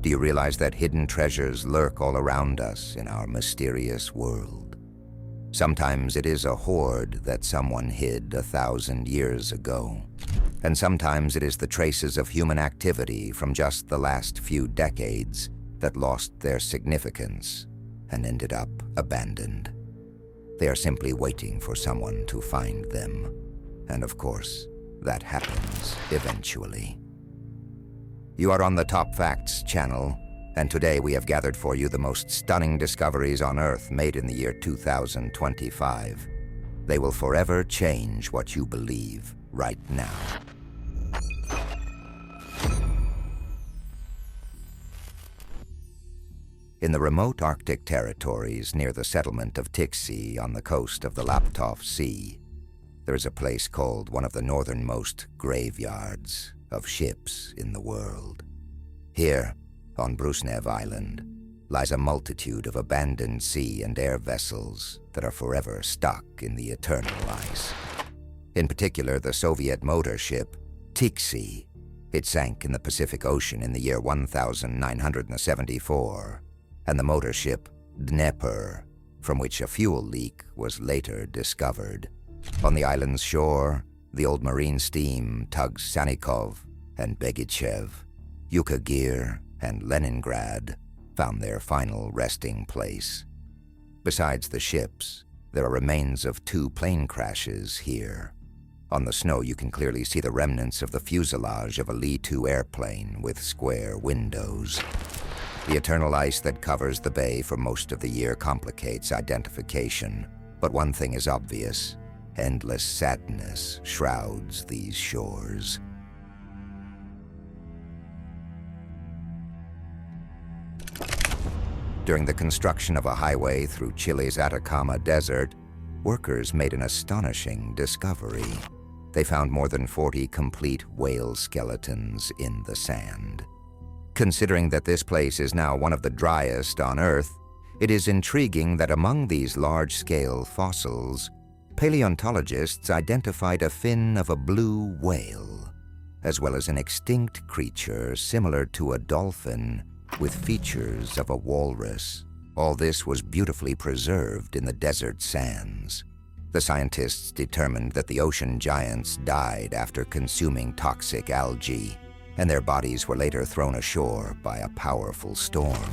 Do you realize that hidden treasures lurk all around us in our mysterious world? Sometimes it is a hoard that someone hid 1,000 years ago, and sometimes it is the traces of human activity from just the last few decades that lost their significance and ended up abandoned. They are simply waiting for someone to find them, and of course, that happens eventually. You are on the TopFacts channel, and today we have gathered for you the most stunning discoveries on Earth made in the year 2025. They will forever change what you believe right now. In the remote Arctic territories near the settlement of Tiksi on the coast of the Laptov Sea, there is a place called one of the northernmost graveyards of ships in the world. Here, on Brusnev Island, lies a multitude of abandoned sea and air vessels that are forever stuck in the eternal ice. In particular, the Soviet motor ship Tiksi. It sank in the Pacific Ocean in the year 1974, and the motor ship Dnepr, from which a fuel leak was later discovered. On the island's shore, the old marine steam tugs Sanikov and Begichev, Yukagir and Leningrad found their final resting place. Besides the ships, there are remains of 2 plane crashes here. On the snow, you can clearly see the remnants of the fuselage of a Li-2 airplane with square windows. The eternal ice that covers the bay for most of the year complicates identification, but one thing is obvious: endless sadness shrouds these shores. During the construction of a highway through Chile's Atacama Desert, workers made an astonishing discovery. They found more than 40 complete whale skeletons in the sand. Considering that this place is now one of the driest on Earth, it is intriguing that among these large-scale fossils, paleontologists identified a fin of a blue whale, as well as an extinct creature similar to a dolphin with features of a walrus. All this was beautifully preserved in the desert sands. The scientists determined that the ocean giants died after consuming toxic algae, and their bodies were later thrown ashore by a powerful storm.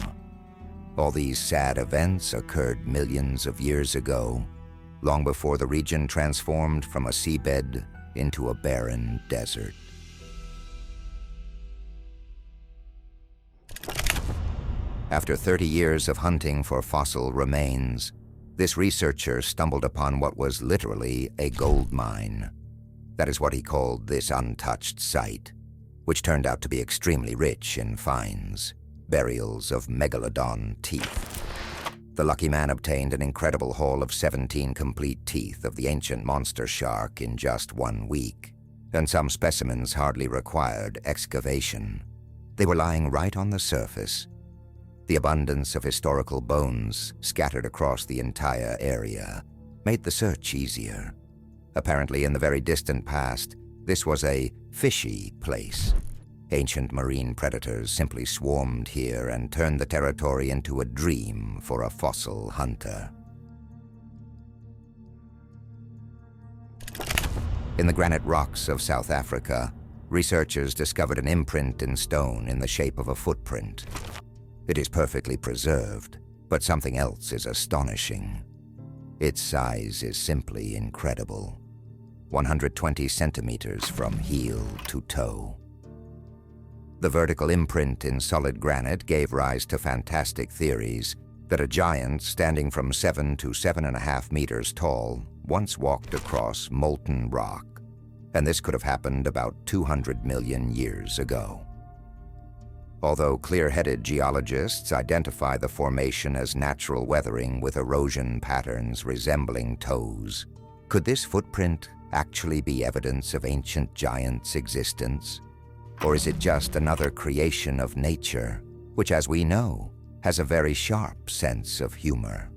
All these sad events occurred millions of years ago, long before the region transformed from a seabed into a barren desert. After 30 years of hunting for fossil remains, this researcher stumbled upon what was literally a gold mine. That is what he called this untouched site, which turned out to be extremely rich in finds, burials of megalodon teeth. The lucky man obtained an incredible haul of 17 complete teeth of the ancient monster shark in just 1 week, and some specimens hardly required excavation. They were lying right on the surface. The abundance of historical bones scattered across the entire area made the search easier. Apparently, in the very distant past, this was a fishy place. Ancient marine predators simply swarmed here and turned the territory into a dream for a fossil hunter. In the granite rocks of South Africa, researchers discovered an imprint in stone in the shape of a footprint. It is perfectly preserved, but something else is astonishing. Its size is simply incredible. 120 centimeters from heel to toe. The vertical imprint in solid granite gave rise to fantastic theories that a giant standing from 7 to 7.5 meters tall once walked across molten rock, and this could have happened about 200 million years ago. Although clear-headed geologists identify the formation as natural weathering with erosion patterns resembling toes, could this footprint actually be evidence of ancient giants' existence? Or is it just another creation of nature, which, as we know, has a very sharp sense of humor?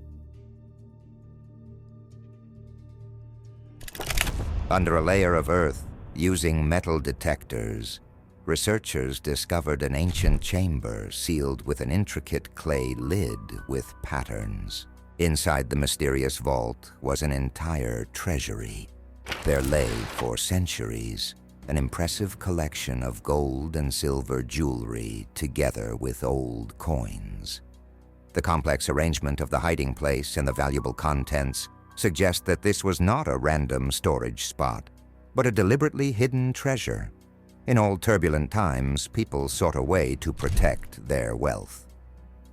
Under a layer of earth, using metal detectors, researchers discovered an ancient chamber sealed with an intricate clay lid with patterns. Inside the mysterious vault was an entire treasury. There lay, for centuries, an impressive collection of gold and silver jewelry together with old coins. The complex arrangement of the hiding place and the valuable contents suggest that this was not a random storage spot, but a deliberately hidden treasure. In all turbulent times, people sought a way to protect their wealth.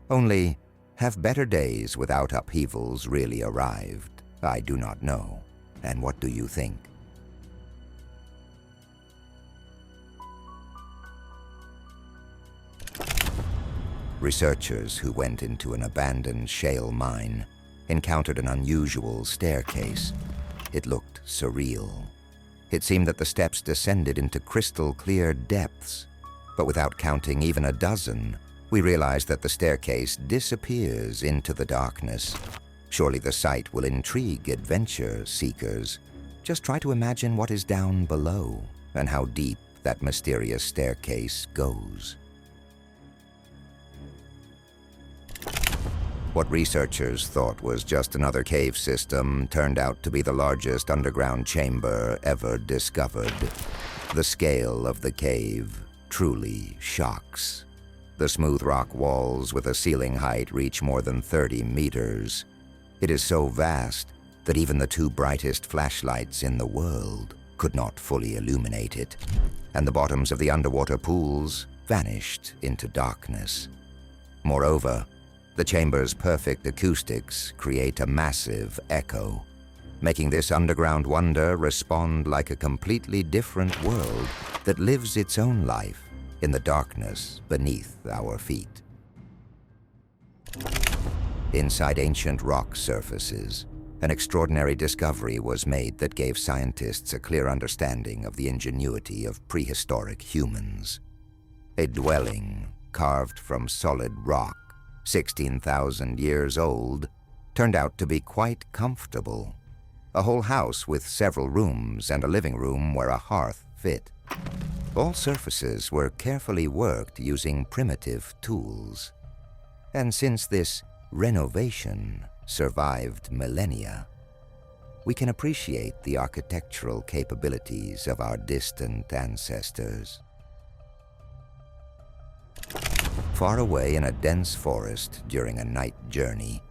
Only, have better days without upheavals really arrived? I do not know. And what do you think? Researchers who went into an abandoned shale mine encountered an unusual staircase. It looked surreal. It seemed that the steps descended into crystal-clear depths, but without counting even a dozen, we realized that the staircase disappears into the darkness. Surely the sight will intrigue adventure seekers. Just try to imagine what is down below and how deep that mysterious staircase goes. What researchers thought was just another cave system turned out to be the largest underground chamber ever discovered. The scale of the cave truly shocks. The smooth rock walls with a ceiling height reach more than 30 meters. It is so vast that even the two brightest flashlights in the world could not fully illuminate it, and the bottoms of the underwater pools vanished into darkness. Moreover, the chamber's perfect acoustics create a massive echo, making this underground wonder respond like a completely different world that lives its own life in the darkness beneath our feet. Inside ancient rock surfaces, an extraordinary discovery was made that gave scientists a clear understanding of the ingenuity of prehistoric humans. A dwelling carved from solid rock, 16,000 years old, turned out to be quite comfortable. A whole house with several rooms and a living room where a hearth fit. All surfaces were carefully worked using primitive tools. And since this renovation survived millennia, we can appreciate the architectural capabilities of our distant ancestors. Far away in a dense forest during a night journey,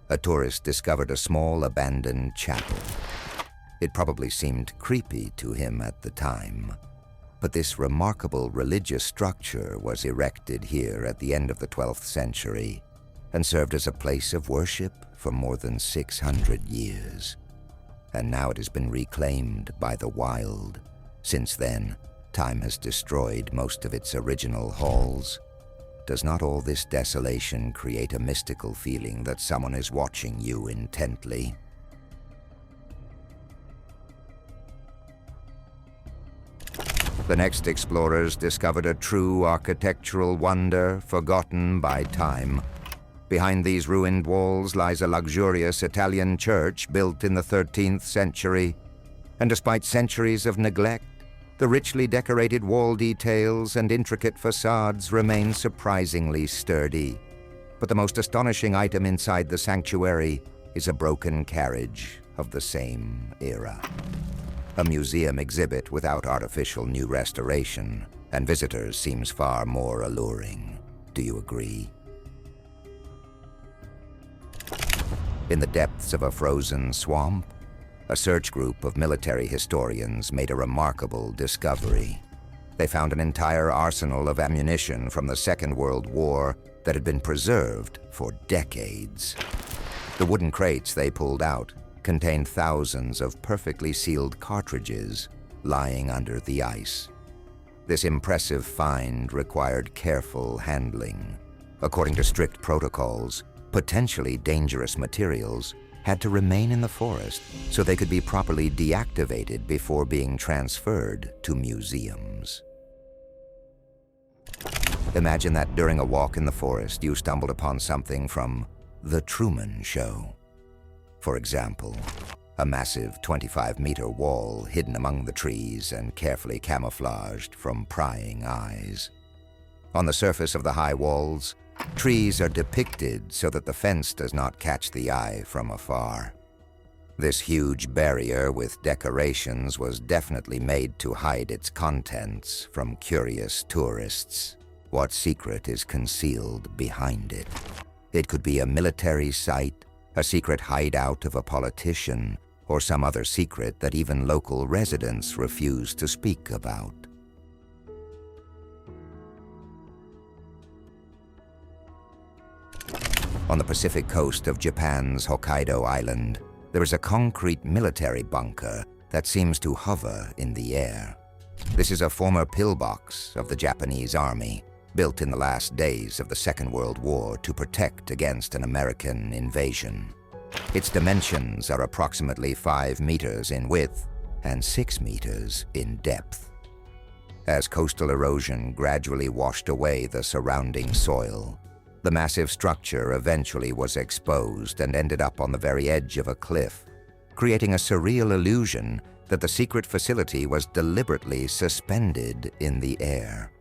a tourist discovered a small abandoned chapel. It probably seemed creepy to him at the time, but this remarkable religious structure was erected here at the end of the 12th century and served as a place of worship for more than 600 years. And now it has been reclaimed by the wild. Since then, time has destroyed most of its original halls. Does not all this desolation create a mystical feeling that someone is watching you intently? The next explorers discovered a true architectural wonder forgotten by time. Behind these ruined walls lies a luxurious Italian church built in the 13th century. And despite centuries of neglect, the richly decorated wall details and intricate facades remain surprisingly sturdy. But the most astonishing item inside the sanctuary is a broken carriage of the same era. A museum exhibit without artificial new restoration, and visitors seems far more alluring. Do you agree? In the depths of a frozen swamp, a search group of military historians made a remarkable discovery. They found an entire arsenal of ammunition from the Second World War that had been preserved for decades. The wooden crates they pulled out contained thousands of perfectly sealed cartridges lying under the ice. This impressive find required careful handling. According to strict protocols, potentially dangerous materials had to remain in the forest so they could be properly deactivated before being transferred to museums. Imagine that during a walk in the forest you stumbled upon something from The Truman Show. For example, a massive 25-meter wall hidden among the trees and carefully camouflaged from prying eyes. On the surface of the high walls, trees are depicted so that the fence does not catch the eye from afar. This huge barrier with decorations was definitely made to hide its contents from curious tourists. What secret is concealed behind it? It could be a military site, a secret hideout of a politician, or some other secret that even local residents refuse to speak about. On the Pacific coast of Japan's Hokkaido Island, there is a concrete military bunker that seems to hover in the air. This is a former pillbox of the Japanese Army, built in the last days of the Second World War to protect against an American invasion. Its dimensions are approximately 5 meters in width and 6 meters in depth. As coastal erosion gradually washed away the surrounding soil, the massive structure eventually was exposed and ended up on the very edge of a cliff, creating a surreal illusion that the secret facility was deliberately suspended in the air.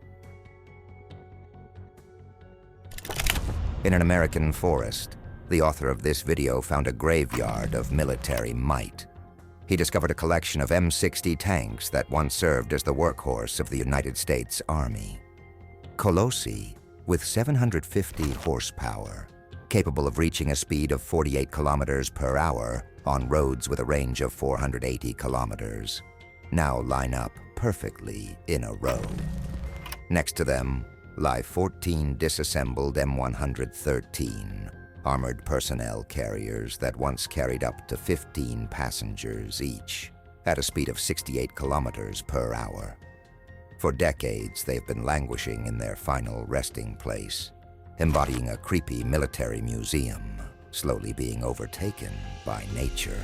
In an American forest, the author of this video found a graveyard of military might. He discovered a collection of M60 tanks that once served as the workhorse of the United States Army. Colossi, with 750 horsepower, capable of reaching a speed of 48 kilometers per hour on roads with a range of 480 kilometers, now line up perfectly in a row. Next to them lie 14 disassembled M113 armored personnel carriers that once carried up to 15 passengers each at a speed of 68 kilometers per hour. For decades, they've been languishing in their final resting place, embodying a creepy military museum, slowly being overtaken by nature.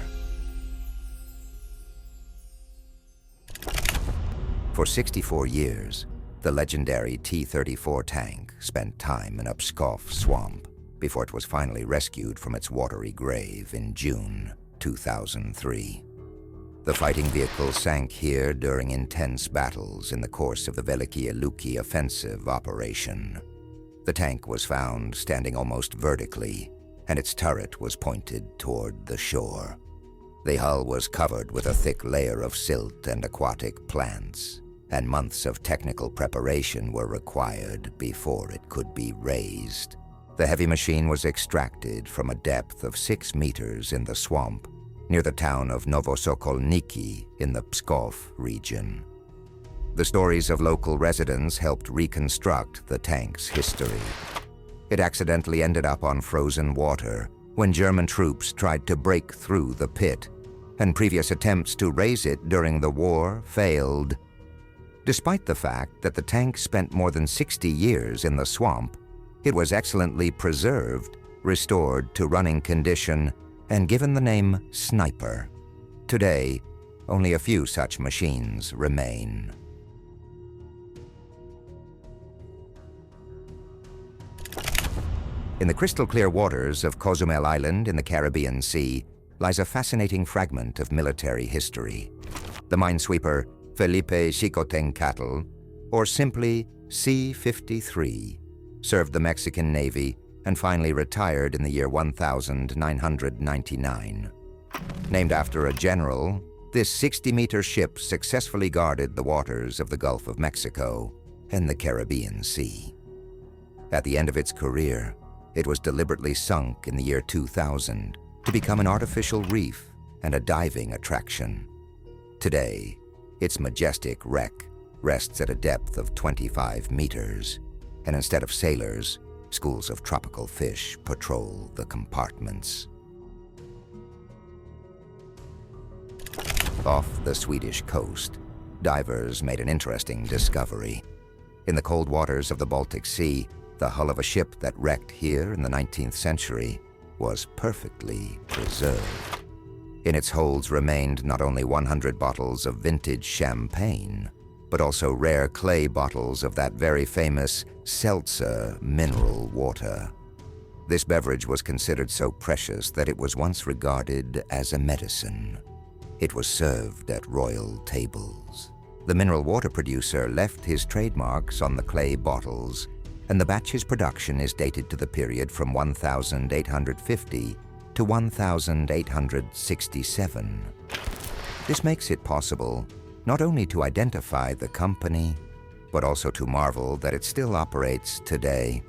For 64 years, the legendary T-34 tank spent time in a Pskov swamp before it was finally rescued from its watery grave in June 2003. The fighting vehicle sank here during intense battles in the course of the Veliki Luki offensive operation. The tank was found standing almost vertically, and its turret was pointed toward the shore. The hull was covered with a thick layer of silt and aquatic plants, and months of technical preparation were required before it could be raised. The heavy machine was extracted from a depth of 6 meters in the swamp near the town of Novosokolniki in the Pskov region. The stories of local residents helped reconstruct the tank's history. It accidentally ended up on frozen water when German troops tried to break through the pit, and previous attempts to raise it during the war failed. Despite the fact that the tank spent more than 60 years in the swamp, it was excellently preserved, restored to running condition, and given the name Sniper. Today, only a few such machines remain. In the crystal-clear waters of Cozumel Island in the Caribbean Sea lies a fascinating fragment of military history. The minesweeper Felipe Xicotencatl, or simply C-53, served the Mexican Navy and finally retired in the year 1999. Named after a general, this 60-meter ship successfully guarded the waters of the Gulf of Mexico and the Caribbean Sea. At the end of its career, it was deliberately sunk in the year 2000 to become an artificial reef and a diving attraction. Today, its majestic wreck rests at a depth of 25 meters, and instead of sailors, schools of tropical fish patrol the compartments. Off the Swedish coast, divers made an interesting discovery. In the cold waters of the Baltic Sea, the hull of a ship that wrecked here in the 19th century was perfectly preserved. In its holds remained not only 100 bottles of vintage champagne, but also rare clay bottles of that very famous seltzer mineral water. This beverage was considered so precious that it was once regarded as a medicine. It was served at royal tables. The mineral water producer left his trademarks on the clay bottles, and the batch's production is dated to the period from 1850 to 1867. This makes it possible not only to identify the company, but also to marvel that it still operates today.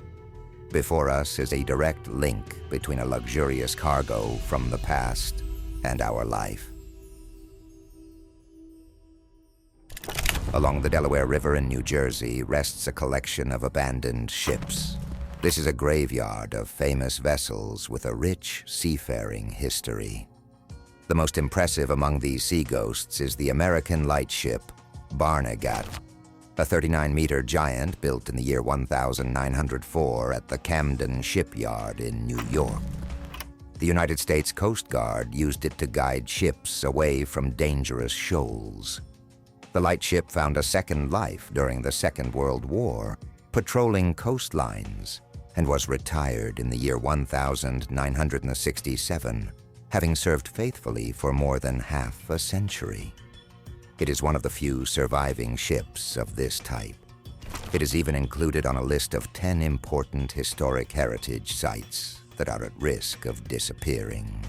Before us is a direct link between a luxurious cargo from the past and our life. Along the Delaware River in New Jersey rests a collection of abandoned ships. This is a graveyard of famous vessels with a rich seafaring history. The most impressive among these sea ghosts is the American lightship Barnegat, a 39-meter giant built in the year 1904 at the Camden Shipyard in New York. The United States Coast Guard used it to guide ships away from dangerous shoals. The lightship found a second life during the Second World War, patrolling coastlines, and was retired in the year 1967, having served faithfully for more than half a century. It is one of the few surviving ships of this type. It is even included on a list of 10 important historic heritage sites that are at risk of disappearing.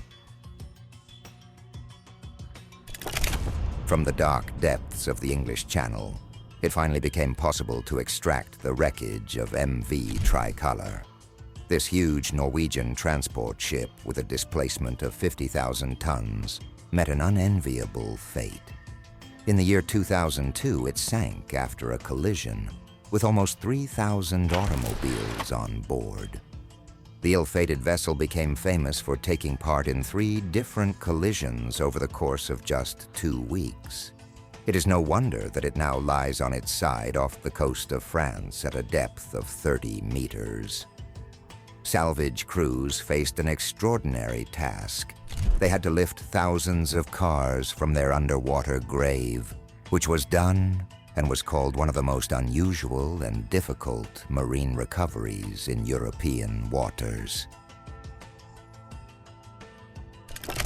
From the dark depths of the English Channel, it finally became possible to extract the wreckage of MV Tricolor. This huge Norwegian transport ship with a displacement of 50,000 tons met an unenviable fate. In the year 2002, it sank after a collision with almost 3,000 automobiles on board. The ill-fated vessel became famous for taking part in 3 different collisions over the course of just 2 weeks. It is no wonder that it now lies on its side off the coast of France at a depth of 30 meters. Salvage crews faced an extraordinary task. They had to lift thousands of cars from their underwater grave, which was done and was called one of the most unusual and difficult marine recoveries in European waters.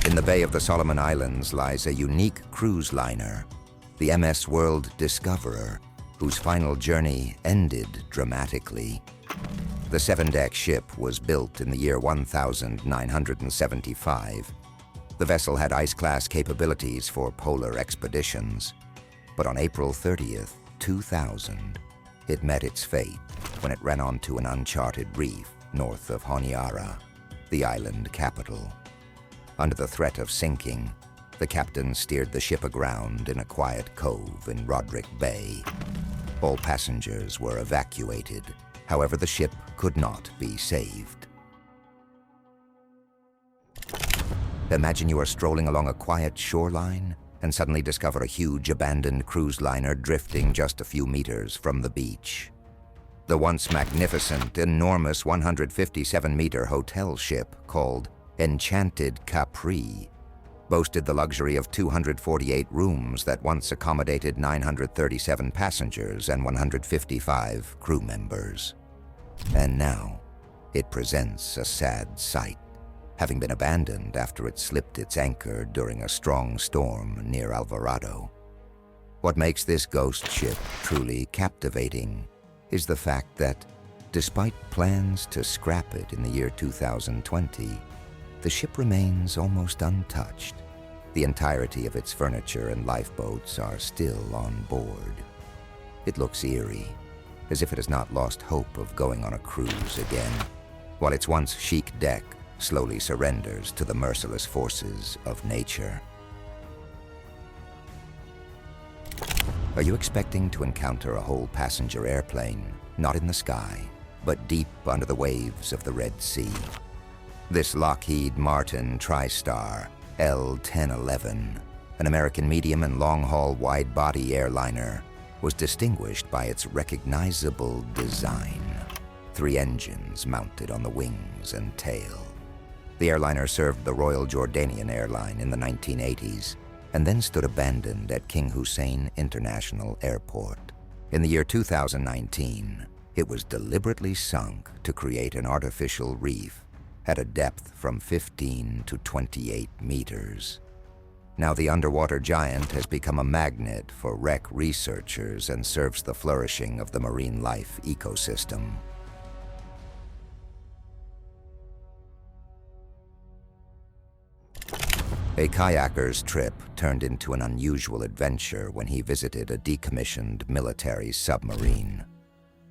In the Bay of the Solomon Islands lies a unique cruise liner, the MS World Discoverer, whose final journey ended dramatically. The 7-deck ship was built in the year 1975. The vessel had ice-class capabilities for polar expeditions. But on April 30th, 2000, it met its fate when it ran onto an uncharted reef north of Honiara, the island capital. Under the threat of sinking, the captain steered the ship aground in a quiet cove in Roderick Bay. All passengers were evacuated. However, the ship could not be saved. Imagine you are strolling along a quiet shoreline and suddenly discover a huge abandoned cruise liner drifting just a few meters from the beach. The once magnificent, enormous 157-meter hotel ship called Enchanted Capri boasted the luxury of 248 rooms that once accommodated 937 passengers and 155 crew members. And now, it presents a sad sight, having been abandoned after it slipped its anchor during a strong storm near Alvarado. What makes this ghost ship truly captivating is the fact that, despite plans to scrap it in the year 2020, the ship remains almost untouched. The entirety of its furniture and lifeboats are still on board. It looks eerie, as if it has not lost hope of going on a cruise again, while its once chic deck slowly surrenders to the merciless forces of nature. Are you expecting to encounter a whole passenger airplane, not in the sky, but deep under the waves of the Red Sea? This Lockheed Martin TriStar L-1011, an American medium and long-haul wide-body airliner, was distinguished by its recognizable design. 3 engines mounted on the wings and tail. The airliner served the Royal Jordanian Airline in the 1980s and then stood abandoned at King Hussein International Airport. In the year 2019, it was deliberately sunk to create an artificial reef had a depth from 15 to 28 meters. Now the underwater giant has become a magnet for wreck researchers and serves the flourishing of the marine life ecosystem. A kayaker's trip turned into an unusual adventure when he visited a decommissioned military submarine.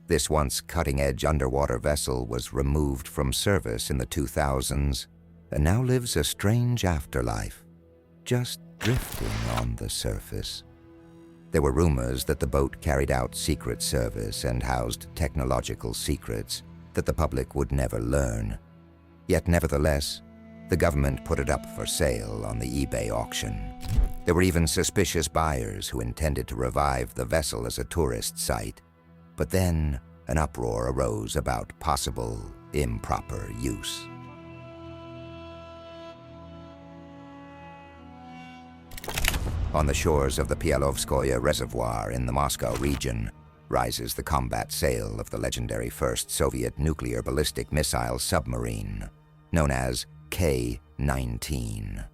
This once cutting-edge underwater vessel was removed from service in the 2000s and now lives a strange afterlife, just drifting on the surface. There were rumors that the boat carried out Secret Service and housed technological secrets that the public would never learn. Yet nevertheless, the government put it up for sale on the eBay auction. There were even suspicious buyers who intended to revive the vessel as a tourist site. But then an uproar arose about possible improper use. On the shores of the Pyalovskoye Reservoir in the Moscow region rises the combat sail of the legendary first Soviet nuclear ballistic missile submarine, known as K-19.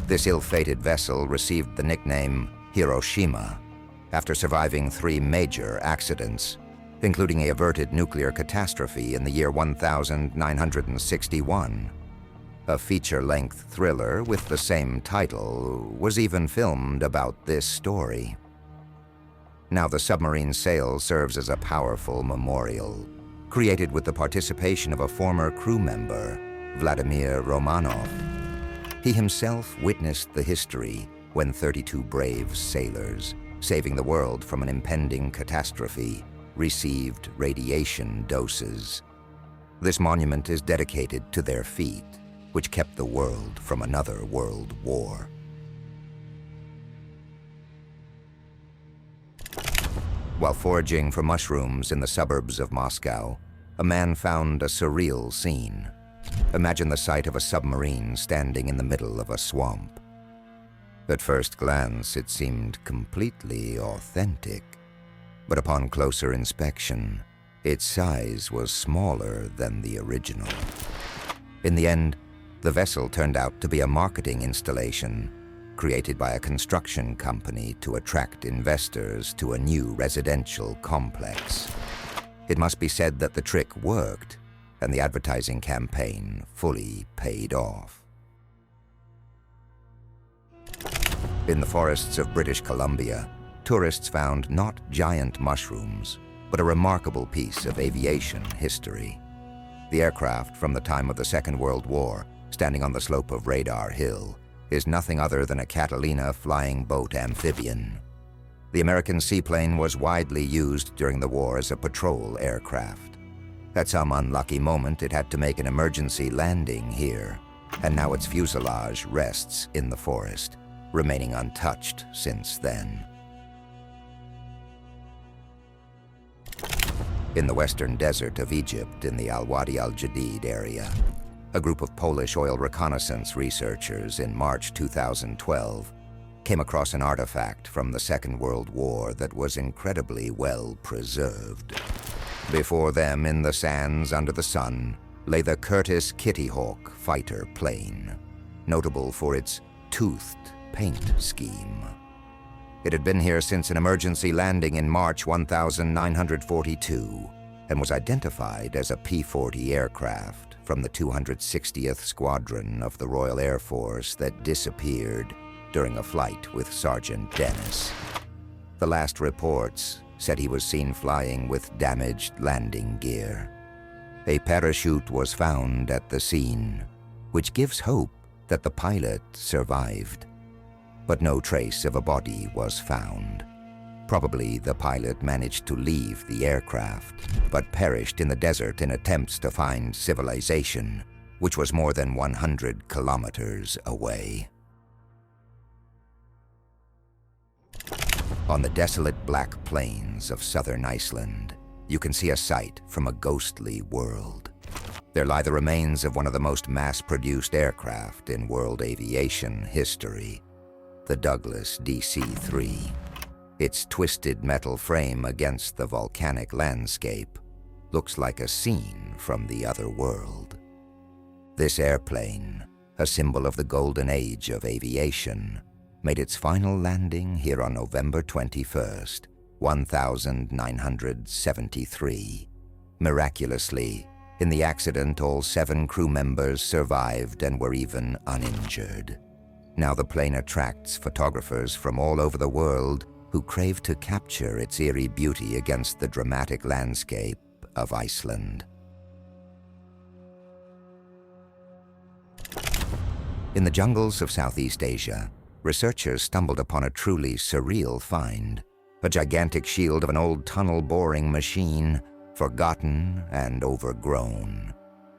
This ill-fated vessel received the nickname Hiroshima after surviving 3 major accidents, including a averted nuclear catastrophe in the year 1961. A feature-length thriller with the same title was even filmed about this story. Now the submarine sail serves as a powerful memorial, created with the participation of a former crew member, Vladimir Romanov. He himself witnessed the history when 32 brave sailors, saving the world from an impending catastrophe, received radiation doses. This monument is dedicated to their feat, which kept the world from another world war. While foraging for mushrooms in the suburbs of Moscow, a man found a surreal scene. Imagine the sight of a submarine standing in the middle of a swamp. At first glance, it seemed completely authentic, but upon closer inspection, its size was smaller than the original. In the end, the vessel turned out to be a marketing installation created by a construction company to attract investors to a new residential complex. It must be said that the trick worked, and the advertising campaign fully paid off. In the forests of British Columbia, tourists found not giant mushrooms, but a remarkable piece of aviation history. The aircraft from the time of the Second World War, standing on the slope of Radar Hill, is nothing other than a Catalina flying boat amphibian. The American seaplane was widely used during the war as a patrol aircraft. At some unlucky moment, it had to make an emergency landing here, and now its fuselage rests in the forest, remaining untouched since then. In the western desert of Egypt, in the Al-Wadi al-Jadid area, a group of Polish oil reconnaissance researchers in March 2012 came across an artifact from the Second World War that was incredibly well preserved. Before them, in the sands under the sun, lay the Curtiss Kitty Hawk fighter plane, notable for its toothed paint scheme. It had been here since an emergency landing in March 1942 and was identified as a P-40 aircraft from the 260th Squadron of the Royal Air Force that disappeared during a flight with Sergeant Dennis. The last reports said he was seen flying with damaged landing gear. A parachute was found at the scene, which gives hope that the pilot survived. But no trace of a body was found. Probably the pilot managed to leave the aircraft, but perished in the desert in attempts to find civilization, which was more than 100 kilometers away. On the desolate black plains of southern Iceland, you can see a sight from a ghostly world. There lie the remains of one of the most mass-produced aircraft in world aviation history, the Douglas DC-3. Its twisted metal frame against the volcanic landscape looks like a scene from the other world. This airplane, a symbol of the golden age of aviation, made its final landing here on November 21st, 1973. Miraculously, in the accident, all 7 crew members survived and were even uninjured. Now the plane attracts photographers from all over the world who crave to capture its eerie beauty against the dramatic landscape of Iceland. In the jungles of Southeast Asia, researchers stumbled upon a truly surreal find, a gigantic shield of an old tunnel-boring machine, forgotten and overgrown.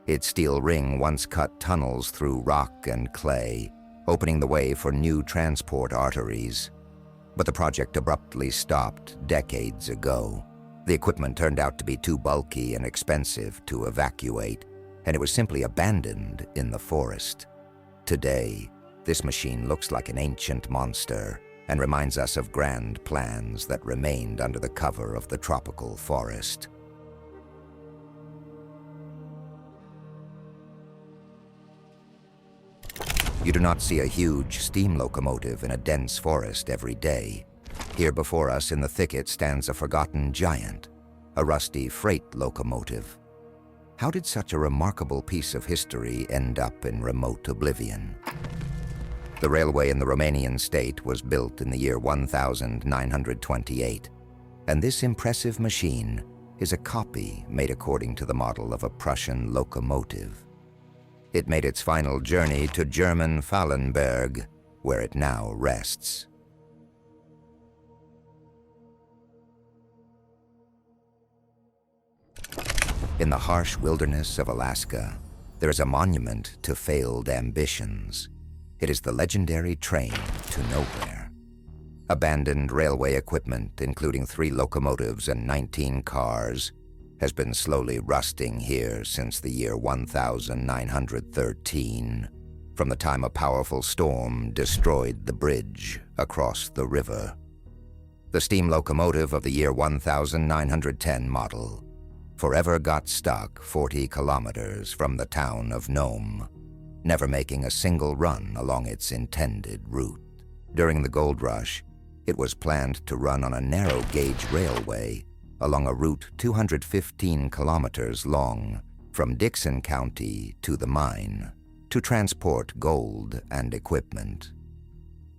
Its steel ring once cut tunnels through rock and clay, opening the way for new transport arteries. But the project abruptly stopped decades ago. The equipment turned out to be too bulky and expensive to evacuate, and it was simply abandoned in the forest. Today, this machine looks like an ancient monster and reminds us of grand plans that remained under the cover of the tropical forest. You do not see a huge steam locomotive in a dense forest every day. Here before us in the thicket stands a forgotten giant, a rusty freight locomotive. How did such a remarkable piece of history end up in remote oblivion? The railway in the Romanian state was built in the year 1928, and this impressive machine is a copy made according to the model of a Prussian locomotive. It made its final journey to German Fallenberg, where it now rests. In the harsh wilderness of Alaska, there is a monument to failed ambitions. It is the legendary train to nowhere. Abandoned railway equipment, including 3 locomotives and 19 cars, has been slowly rusting here since the year 1913, from the time a powerful storm destroyed the bridge across the river. The steam locomotive of the year 1910 model forever got stuck 40 kilometers from the town of Nome, never making a single run along its intended route. During the gold rush, it was planned to run on a narrow-gauge railway along a route 215 kilometers long from Dixon County to the mine to transport gold and equipment.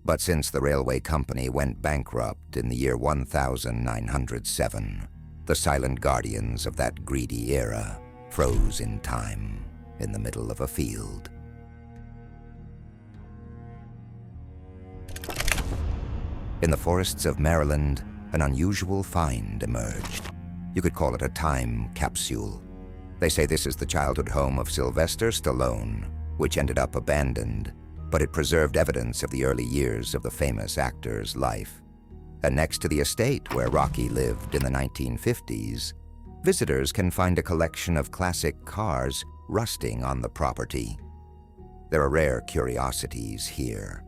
But since the railway company went bankrupt in the year 1907, the silent guardians of that greedy era froze in time in the middle of a field. In the forests of Maryland, an unusual find emerged. You could call it a time capsule. They say this is the childhood home of Sylvester Stallone, which ended up abandoned, but it preserved evidence of the early years of the famous actor's life. And next to the estate where Rocky lived in the 1950s, visitors can find a collection of classic cars rusting on the property. There are rare curiosities here.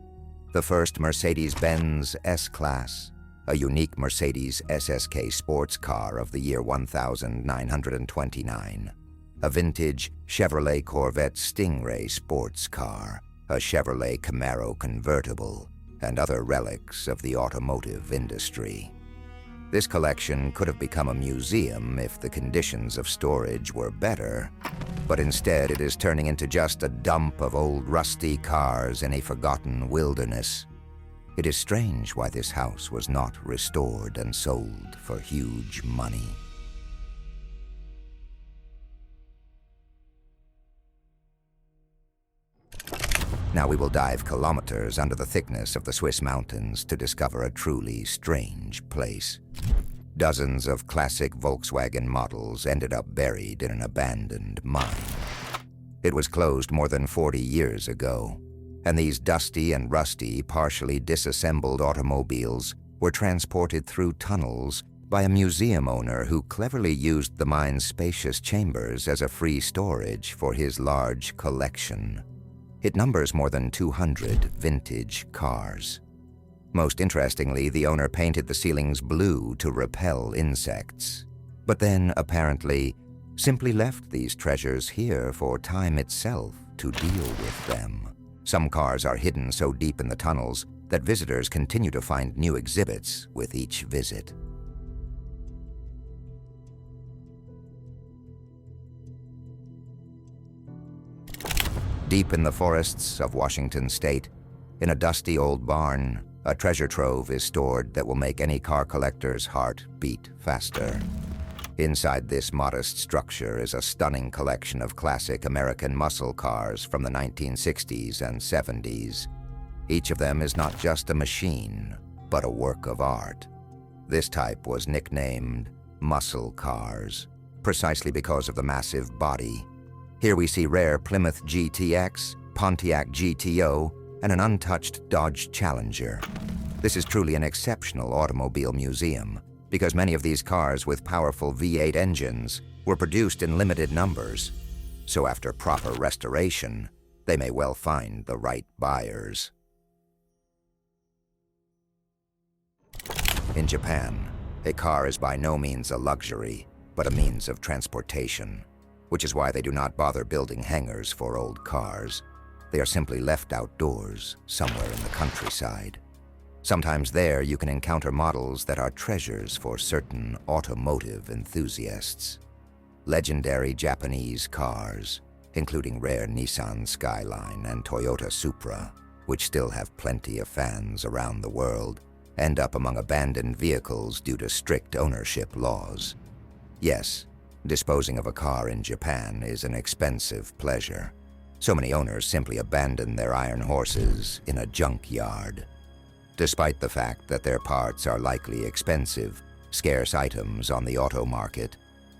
The first Mercedes-Benz S-Class, a unique Mercedes SSK sports car of the year 1929, a vintage Chevrolet Corvette Stingray sports car, a Chevrolet Camaro convertible, and other relics of the automotive industry. This collection could have become a museum if the conditions of storage were better, but instead it is turning into just a dump of old rusty cars in a forgotten wilderness. It is strange why this house was not restored and sold for huge money. Now we will dive kilometers under the thickness of the Swiss mountains to discover a truly strange place. Dozens of classic Volkswagen models ended up buried in an abandoned mine. It was closed more than 40 years ago, and these dusty and rusty, partially disassembled automobiles were transported through tunnels by a museum owner who cleverly used the mine's spacious chambers as a free storage for his large collection. It numbers more than 200 vintage cars. Most interestingly, the owner painted the ceilings blue to repel insects, but then, apparently, simply left these treasures here for time itself to deal with them. Some cars are hidden so deep in the tunnels that visitors continue to find new exhibits with each visit. Deep in the forests of Washington state, in a dusty old barn, a treasure trove is stored that will make any car collector's heart beat faster. Inside this modest structure is a stunning collection of classic American muscle cars from the 1960s and 70s. Each of them is not just a machine, but a work of art. This type was nicknamed muscle cars, precisely because of the massive body. Here we see rare Plymouth GTX, Pontiac GTO, and an untouched Dodge Challenger. This is truly an exceptional automobile museum, because many of these cars with powerful V8 engines were produced in limited numbers, so after proper restoration, they may well find the right buyers. In Japan, a car is by no means a luxury, but a means of transportation, which is why they do not bother building hangars for old cars. They are simply left outdoors, somewhere in the countryside. Sometimes there you can encounter models that are treasures for certain automotive enthusiasts. Legendary Japanese cars, including rare Nissan Skyline and Toyota Supra, which still have plenty of fans around the world, end up among abandoned vehicles due to strict ownership laws. Yes, disposing of a car in Japan is an expensive pleasure. So many owners simply abandon their iron horses in a junkyard. Despite the fact that their parts are likely expensive, scarce items on the auto market,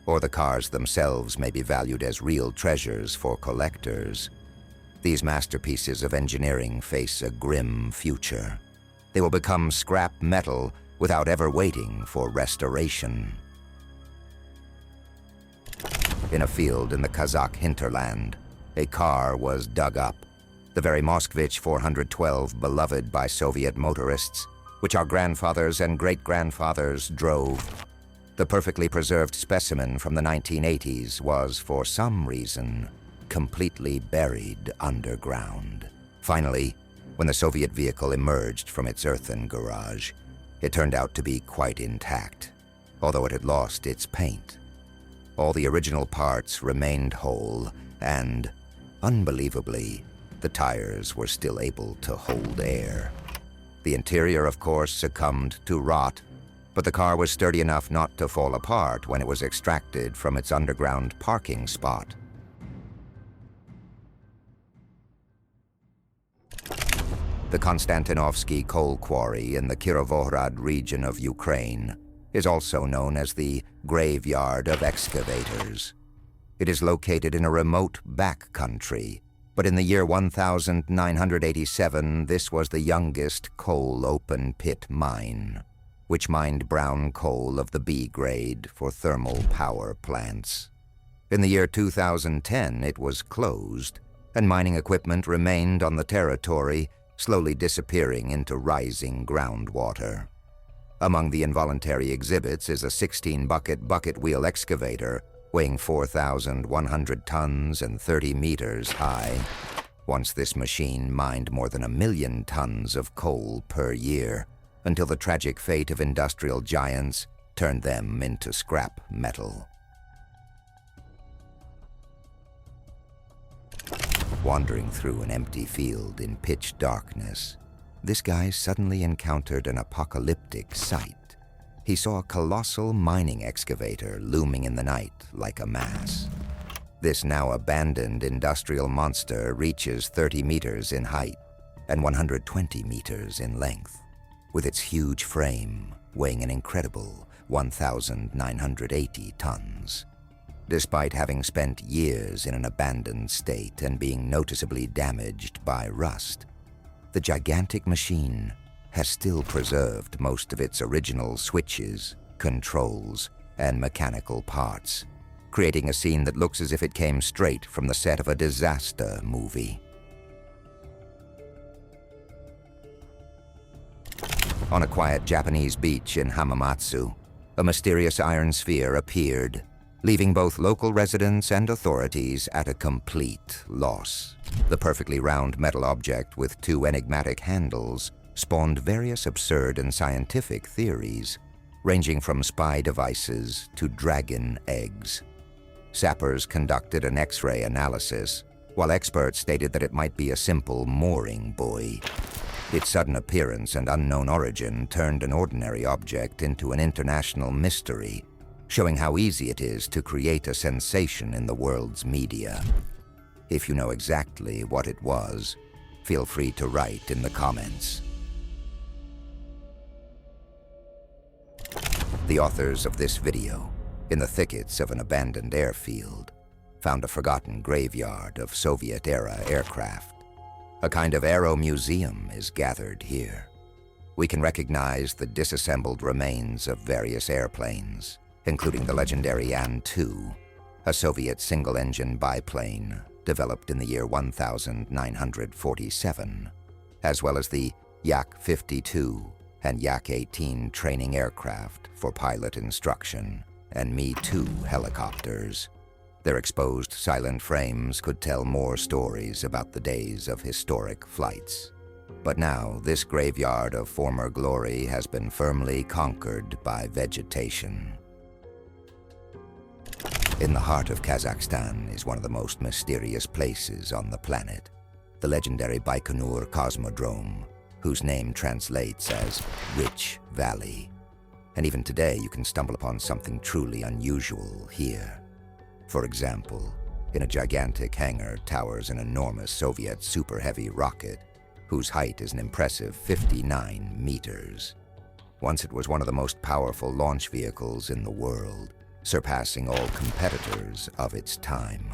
or the cars themselves may be valued as real treasures for collectors, these masterpieces of engineering face a grim future. They will become scrap metal without ever waiting for restoration. In a field in the Kazakh hinterland, a car was dug up, the very Moskvich 412 beloved by Soviet motorists, which our grandfathers and great-grandfathers drove. The perfectly preserved specimen from the 1980s was, for some reason, completely buried underground. Finally, when the Soviet vehicle emerged from its earthen garage, it turned out to be quite intact, although it had lost its paint. All the original parts remained whole, and, unbelievably, the tires were still able to hold air. The interior, of course, succumbed to rot, but the car was sturdy enough not to fall apart when it was extracted from its underground parking spot. The Konstantinovsky coal quarry in the Kirovohrad region of Ukraine is also known as the Graveyard of Excavators. It is located in a remote back country, but in the year 1987, this was the youngest coal open pit mine, which mined brown coal of the B grade for thermal power plants. In the year 2010, it was closed, and mining equipment remained on the territory, slowly disappearing into rising groundwater. Among the involuntary exhibits is a 16-bucket bucket wheel excavator weighing 4,100 tons and 30 meters high. Once this machine mined more than 1 million tons of coal per year, until the tragic fate of industrial giants turned them into scrap metal. Wandering through an empty field in pitch darkness, this guy suddenly encountered an apocalyptic sight. He saw a colossal mining excavator looming in the night like a mass. This now abandoned industrial monster reaches 30 meters in height and 120 meters in length, with its huge frame weighing an incredible 1,980 tons. Despite having spent years in an abandoned state and being noticeably damaged by rust, the gigantic machine has still preserved most of its original switches, controls, and mechanical parts, creating a scene that looks as if it came straight from the set of a disaster movie. On a quiet Japanese beach in Hamamatsu, a mysterious iron sphere appeared. leaving both local residents and authorities at a complete loss. The perfectly round metal object with two enigmatic handles spawned various absurd and scientific theories, ranging from spy devices to dragon eggs. Sappers conducted an X-ray analysis, while experts stated that it might be a simple mooring buoy. Its sudden appearance and unknown origin turned an ordinary object into an international mystery, showing how easy it is to create a sensation in the world's media. If you know exactly what it was, feel free to write in the comments. The authors of this video, in the thickets of an abandoned airfield, found a forgotten graveyard of Soviet-era aircraft. A kind of aero museum is gathered here. We can recognize the disassembled remains of various airplanes, including the legendary An-2, a Soviet single-engine biplane developed in the year 1947, as well as the Yak-52 and Yak-18 training aircraft for pilot instruction, and Me-2 helicopters. Their exposed silent frames could tell more stories about the days of historic flights. But now, this graveyard of former glory has been firmly conquered by vegetation. In the heart of Kazakhstan is one of the most mysterious places on the planet, the legendary Baikonur Cosmodrome, whose name translates as Rich Valley. And even today, you can stumble upon something truly unusual here. For example, in a gigantic hangar towers an enormous Soviet super heavy rocket, whose height is an impressive 59 meters. Once it was one of the most powerful launch vehicles in the world, surpassing all competitors of its time.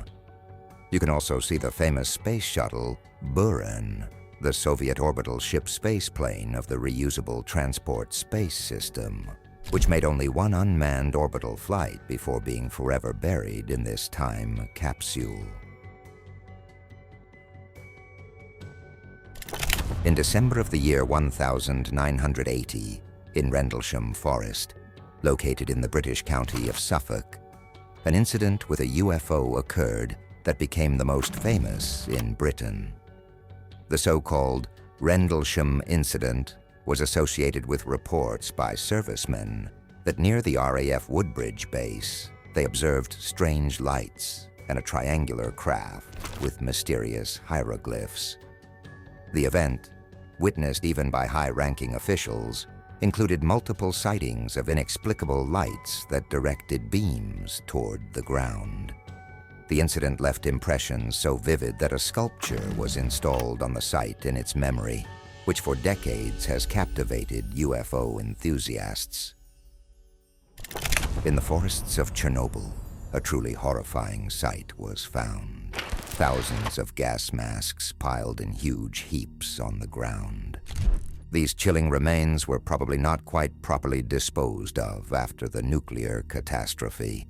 You can also see the famous space shuttle Buran, the Soviet orbital ship spaceplane of the reusable transport space system, which made only one unmanned orbital flight before being forever buried in this time capsule. In December of the year 1980, in Rendlesham Forest, located in the British county of Suffolk, an incident with a UFO occurred that became the most famous in Britain. The so-called Rendlesham incident was associated with reports by servicemen that near the RAF Woodbridge base, they observed strange lights and a triangular craft with mysterious hieroglyphs. The event, witnessed even by high-ranking officials, included multiple sightings of inexplicable lights that directed beams toward the ground. The incident left impressions so vivid that a sculpture was installed on the site in its memory, which for decades has captivated UFO enthusiasts. In the forests of Chernobyl, a truly horrifying sight was found. Thousands of gas masks piled in huge heaps on the ground. These chilling remains were probably not quite properly disposed of after the nuclear catastrophe,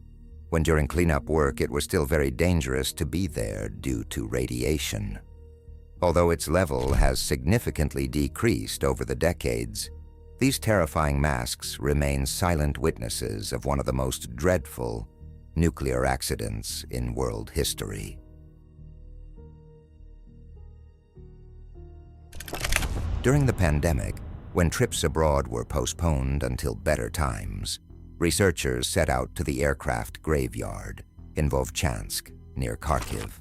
when during cleanup work it was still very dangerous to be there due to radiation. Although its level has significantly decreased over the decades, these terrifying masks remain silent witnesses of one of the most dreadful nuclear accidents in world history. During the pandemic, when trips abroad were postponed until better times, researchers set out to the aircraft graveyard in Vovchansk, near Kharkiv.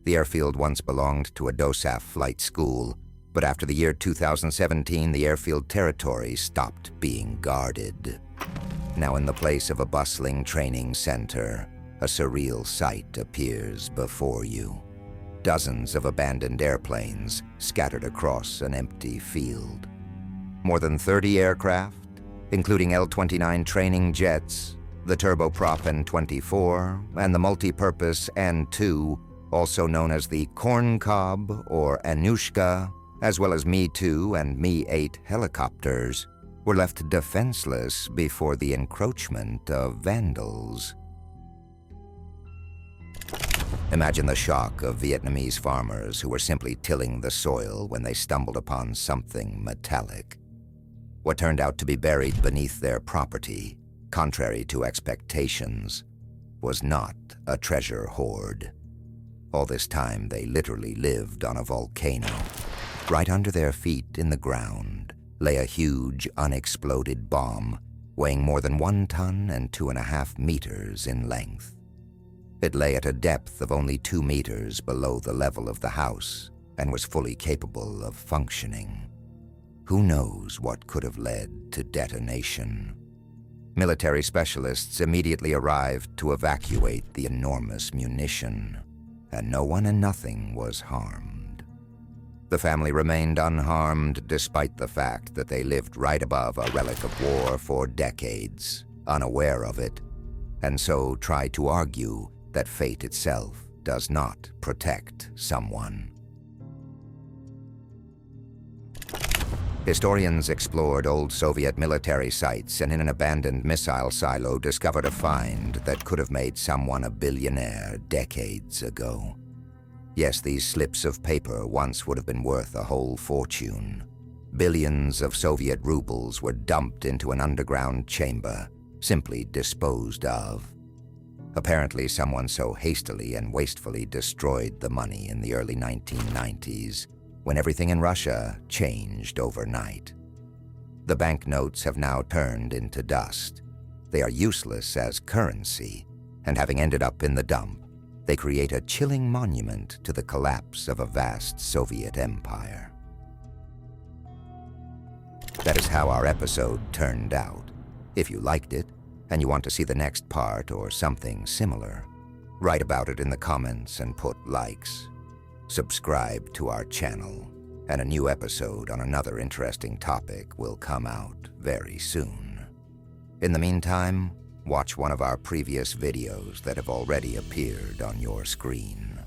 The airfield once belonged to a DOSAF flight school, but after the year 2017, the airfield territory stopped being guarded. Now in the place of a bustling training center, a surreal sight appears before you. Dozens of abandoned airplanes scattered across an empty field. More than 30 aircraft, including L-29 training jets, the turboprop N-24, and the multi-purpose An-2, also known as the Corn Cob or Anushka, as well as Me-2 and Me-8 helicopters, were left defenseless before the encroachment of vandals. Imagine the shock of Vietnamese farmers who were simply tilling the soil when they stumbled upon something metallic. What turned out to be buried beneath their property, contrary to expectations, was not a treasure hoard. All this time, they literally lived on a volcano. Right under their feet in the ground lay a huge, unexploded bomb weighing more than 1 ton and 2.5 meters in length. It lay at a depth of only 2 meters below the level of the house and was fully capable of functioning. Who knows what could have led to detonation? Military specialists immediately arrived to evacuate the enormous munition, and no one and nothing was harmed. The family remained unharmed despite the fact that they lived right above a relic of war for decades, unaware of it, and so tried to argue that fate itself does not protect someone. Historians explored old Soviet military sites and in an abandoned missile silo discovered a find that could have made someone a billionaire decades ago. Yes, these slips of paper once would have been worth a whole fortune. Billions of Soviet rubles were dumped into an underground chamber, simply disposed of. Apparently, someone so hastily and wastefully destroyed the money in the early 1990s, when everything in Russia changed overnight. The banknotes have now turned into dust. They are useless as currency, and having ended up in the dump, they create a chilling monument to the collapse of a vast Soviet empire. That is how our episode turned out. If you liked it, and you want to see the next part or something similar, write about it in the comments and put likes. Subscribe to our channel, and a new episode on another interesting topic will come out very soon. In the meantime, watch one of our previous videos that have already appeared on your screen.